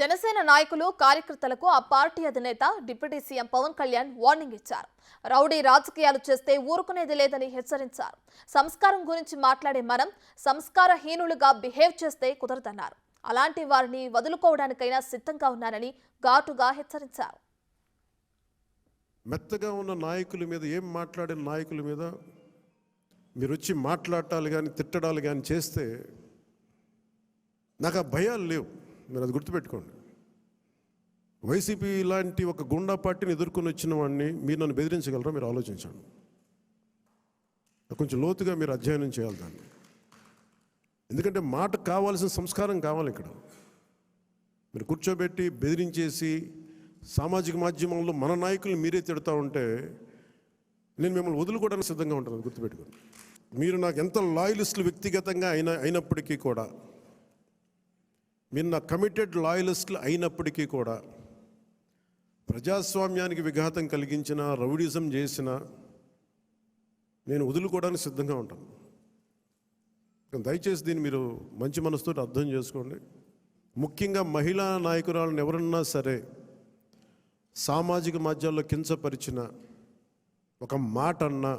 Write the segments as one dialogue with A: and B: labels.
A: జనసేన నాయకులు కార్యకర్తలకు ఆ పార్టీ అధినేత deputy CM Pawan Kalyan warning ఇచ్చారు. రౌడీ రాజకీయాలు చేస్తే ఊరుకునేది లేదని హెచ్చరించారు. సంస్కారం గురించి మాట్లాడే మనం సంస్కారహీనులుగా బిహేవ్ చేస్తే కుదరదన్నారు. అలాంటి వారిని వదులుకోవడానికైనా సిద్ధంగా ఉన్నారని ఘాటుగా హెచ్చరించారు.
B: మెత్తగా ఉన్న నాయకుల మీద ఏం మాట్లాడిన నాయకుల మీద మీరు వచ్చి మాట్లాడాలి కానీ తిట్టడాలు కానీ చేస్తే నాకు ఆ భయాలు లేవు. మీరు అది గుర్తుపెట్టుకోండి. వైసీపీ లాంటి ఒక గుండా పార్టీని ఎదుర్కొని వచ్చిన వాడిని మీరు నన్ను బెదిరించగలరా? మీరు ఆలోచించండి. కొంచెం లోతుగా మీరు అధ్యయనం చేయాలి దాన్ని. ఎందుకంటే మాట కావాల్సిన సంస్కారం కావాలి. ఇక్కడ మీరు కూర్చోబెట్టి బెదిరించేసి సామాజిక మాధ్యమంలో మన నాయకుల్ని మీరే తిడతా ఉంటే నేను మిమ్మల్ని వదులుకోవడానికి సిద్ధంగా ఉంటాను. గుర్తుపెట్టుకోండి. మీరు నాకు ఎంత లాయలిస్టులు వ్యక్తిగతంగా అయినప్పటికీ కూడా, మీరు నా కమిటెడ్ లాయలిస్టులు అయినప్పటికీ కూడా, ప్రజాస్వామ్యానికి విఘాతం కలిగించిన, రౌడిజం చేసిన నేను వదులుకోవడానికి సిద్ధంగా ఉంటాను. దయచేసి దీన్ని మీరు మంచి మనసుతో అర్థం చేసుకోండి. ముఖ్యంగా మహిళా నాయకురాలను ఎవరన్నా సరే సామాజిక మాధ్యమాల్లో కించపరిచిన ఒక మాట అన్నా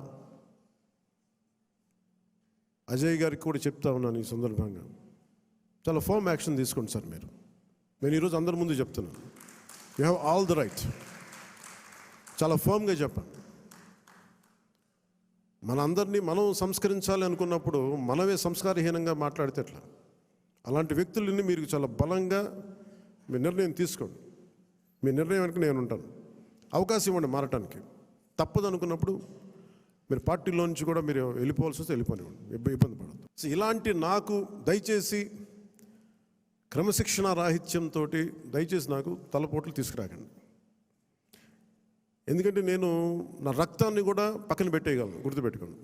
B: అజయ్ గారికి కూడా చెప్తా ఉన్నాను ఈ సందర్భంగా, చాలా ఫర్మ్ యాక్షన్ తీసుకోండి సార్. నేను ఈరోజు అందరి ముందు చెప్తున్నాను, you have all the right. చాలా ఫర్మ్గా చెప్పండి. మనందరినీ మనం సంస్కరించాలి అనుకున్నప్పుడు మనమే సంస్కారహీనంగా మాట్లాడితే ఎట్లా? అలాంటి వ్యక్తులని మీరు చాలా బలంగా మీ నిర్ణయం తీసుకోండి. మీ నిర్ణయం వెనక నేను ఉంటాను. అవకాశం ఇవ్వండి మారటానికి. తప్పదు అనుకున్నప్పుడు మీరు పార్టీలో నుంచి కూడా మీరు వెళ్ళిపోవాల్సి వస్తే వెళ్ళిపోనివ్వండి, ఇబ్బంది పడద్దు. సో ఇలాంటి నాకు దయచేసి క్రమశిక్షణ రాహిత్యంతో దయచేసి నాకు తలపోట్లు తీసుకురాకండి. ఎందుకంటే నేను నా రక్తాన్ని కూడా పక్కన పెట్టేయగలను. గుర్తుపెట్టుకోండి.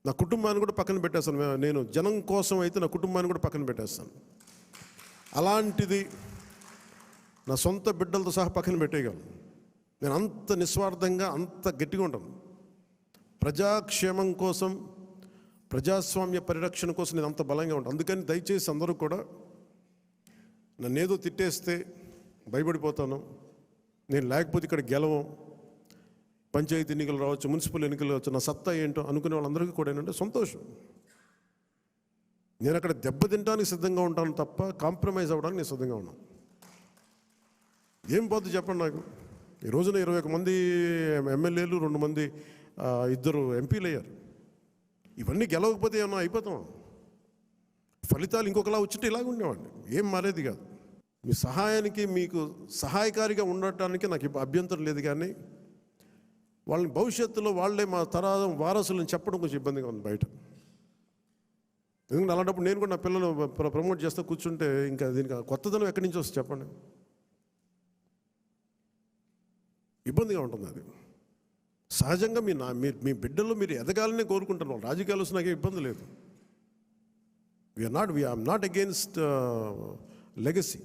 B: నా కుటుంబాన్ని కూడా పక్కన పెట్టేస్తాను. నేను జనం కోసం అయితే నా కుటుంబాన్ని కూడా పక్కన పెట్టేస్తాను. అలాంటిది నా సొంత బిడ్డలతో సహా పక్కన పెట్టేయగలను. నేను అంత నిస్వార్థంగా అంత గట్టిగా ఉంటాను. ప్రజాక్షేమం కోసం, ప్రజాస్వామ్య పరిరక్షణ కోసం నేను అంత బలంగా ఉంటాను. అందుకని దయచేసి అందరూ కూడా నన్ను ఏదో తిట్టేస్తే భయపడిపోతాను, నేను లేకపోతే ఇక్కడ గెలవం, పంచాయతీ ఎన్నికలు రావచ్చు, మున్సిపల్ ఎన్నికలు రావచ్చు, నా సత్తా ఏంటో అనుకునే వాళ్ళందరికీ కూడా ఏంటంటే సంతోషం. నేను అక్కడ దెబ్బతింటానికి సిద్ధంగా ఉంటాను తప్ప కాంప్రమైజ్ అవ్వడానికి నేను సిద్ధంగా ఉన్నాను. ఏం పోద్దు చెప్పండి నాకు. ఈ రోజున 21 మంది ఎమ్మెల్యేలు, 2 మంది 2 ఎంపీలు అయ్యారు. ఇవన్నీ గెలవకపోతే ఏమన్నా అయిపోతాం? ఫలితాలు ఇంకొకలా వచ్చింటే ఇలాగ ఉండేవాడిని. ఏం మారేది కాదు. మీ సహాయానికి, మీకు సహాయకారిగా ఉండటానికి నాకు అభ్యంతరం లేదు. కానీ వాళ్ళని భవిష్యత్తులో వాళ్ళే మా తరం వారసులను చెప్పడం కొంచెం ఇబ్బందిగా ఉంది బయట. ఎందుకంటే అలాంటప్పుడు నేను కూడా నా పిల్లలు ప్రమోట్ చేస్తూ కూర్చుంటే ఇంకా దీనికి కొత్తదనం ఎక్కడి నుంచి వస్తుంది చెప్పండి? ఇబ్బందిగా ఉంటుంది. అది సహజంగా మీ బిడ్డలు మీరు ఎదగాలని కోరుకుంటున్నారు. రాజకీయాలు వస్తే నాకేం ఇబ్బంది లేదు. We're not against legacy,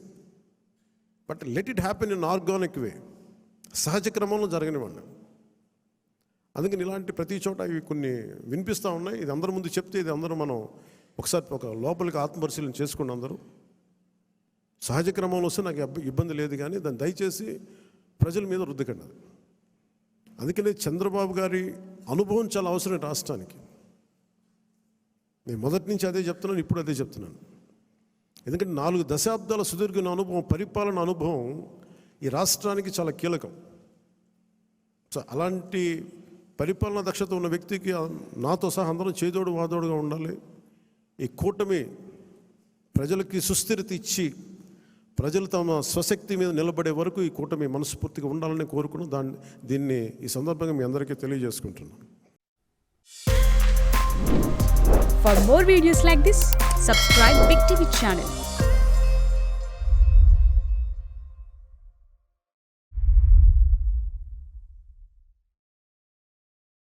B: but let it happen in organic way. సహజ క్రమంలో జరగనివ్వండి. అందుకని ఇలాంటి ప్రతి చోట ఇవి కొన్ని వినిపిస్తూ ఉన్నాయి. ఇది అందరి ముందు చెప్తే ఇది అందరూ మనం ఒకసారి ఒక లోపలికి ఆత్మపరిశీలన చేసుకుని అందరూ సహజ క్రమంలో వస్తే నాకు ఇబ్బంది లేదు. కానీ దాన్ని దయచేసి ప్రజల మీద రుద్దకండి. అందుకనే చంద్రబాబు గారి అనుభవం చాలా అవసరం రాష్ట్రానికి. నేను మొదటి నుంచి అదే చెప్తున్నాను, ఇప్పుడు అదే చెప్తున్నాను. ఎందుకంటే 4 దశాబ్దాల సుదీర్ఘ అనుభవం, పరిపాలన అనుభవం ఈ రాష్ట్రానికి చాలా కీలకం. సో అలాంటి పరిపాలనా దక్షత ఉన్న వ్యక్తికి నాతో సహా అందరం చేదోడు వాదోడుగా ఉండాలి. ఈ కూటమి ప్రజలకి సుస్థిరత ఇచ్చి ప్రజలు తమ స్వశక్తి మీద నిలబడే వరకు ఈ కూటమి మనస్ఫూర్తిగా ఉండాలని కోరుకుని దీన్ని ఈ సందర్భంగా మీ అందరికీ తెలియజేసుకుంటున్నాను.
C: For more videos like this, subscribe Big TV channel.